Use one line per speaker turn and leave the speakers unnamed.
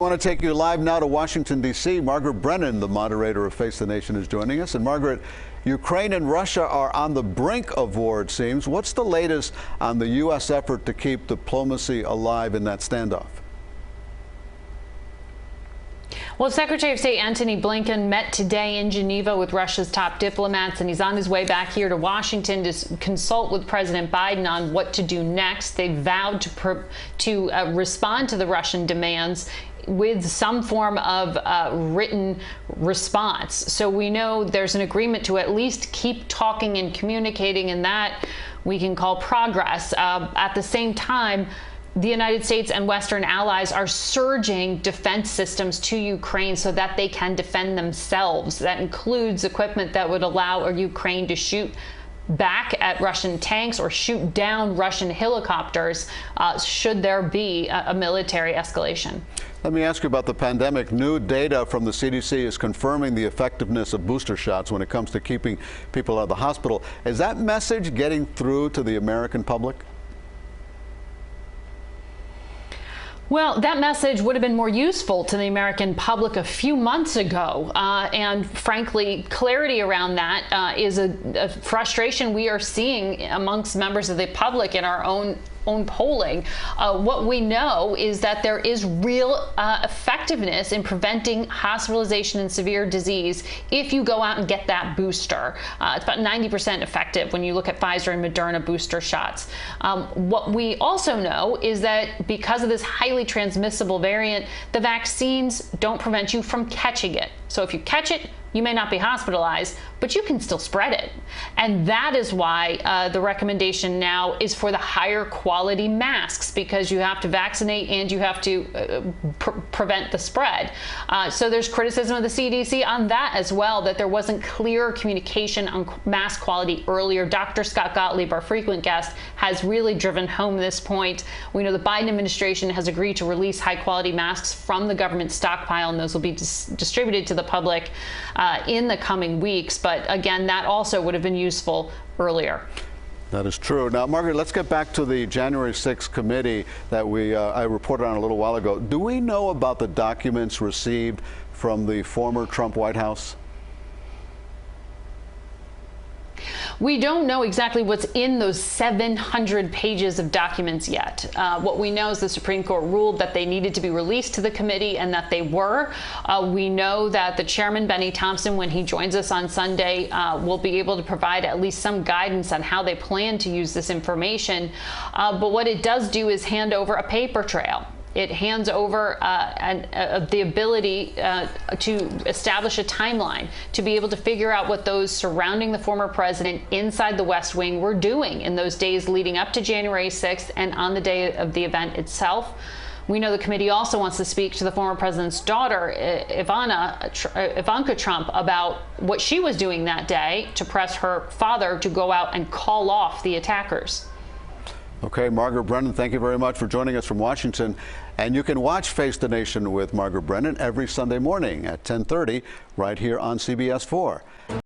I want to take you live now to Washington, D.C. Margaret Brennan, the moderator of Face the Nation, is joining us. And Margaret, Ukraine and Russia are on the brink of war, it seems. What's the latest on the U.S. effort to keep diplomacy alive in that standoff?
Well, Secretary of State Antony Blinken met today in Geneva with Russia's top diplomats, and he's on his way back here to Washington to consult with President Biden on what to do next. They vowed to respond to the Russian demands with some form of written response. So we know there's an agreement to at least keep talking and communicating, and that we can call progress. At the same time, the United States and Western allies are surging defense systems to Ukraine so that they can defend themselves. That includes equipment that would allow Ukraine to shoot back at Russian tanks or shoot down Russian helicopters should there be a military escalation.
Let me ask you about the pandemic. New data from the CDC is confirming the effectiveness of booster shots when it comes to keeping people out of the hospital. Is that message getting through to the American public?
Well, that message would have been more useful to the American public a few months ago. And frankly, clarity around that is a frustration we are seeing amongst members of the public in our own polling. What we know is that there is real effectiveness in preventing hospitalization and severe disease if you go out and get that booster. It's about 90% effective when you look at Pfizer and Moderna booster shots. What we also know is that because of this highly transmissible variant, the vaccines don't prevent you from catching it. So if you catch it, you may not be hospitalized, but you can still spread it. And that is why the recommendation now is for the higher quality masks, because you have to vaccinate and you have to prevent the spread. So there's criticism of the CDC on that as well, that there wasn't clear communication on mask quality earlier. Dr. Scott Gottlieb, our frequent guest, has really driven home this point. We know the Biden administration has agreed to release high quality masks from the government stockpile, and those will be distributed to the public in the coming weeks. But again, that also would have been useful earlier.
That is true. Now, Margaret, let's get back to the January 6th committee that I reported on a little while ago. Do we know about the documents received from the former Trump White House?
We don't know exactly what's in those 700 pages of documents yet. What we know is the Supreme Court ruled that they needed to be released to the committee, and that they were. We know that the chairman, Benny Thompson, when he joins us on Sunday, will be able to provide at least some guidance on how they plan to use this information. But what it does do is hand over a paper trail. It hands over the ability to establish a timeline, to be able to figure out what those surrounding the former president inside the West Wing were doing in those days leading up to January 6th and on the day of the event itself. We know the committee also wants to speak to the former president's daughter, Ivanka Trump, about what she was doing that day to press her father to go out and call off the attackers.
Okay, Margaret Brennan, thank you very much for joining us from Washington. And you can watch Face the Nation with Margaret Brennan every Sunday morning at 10:30 right here on CBS 4.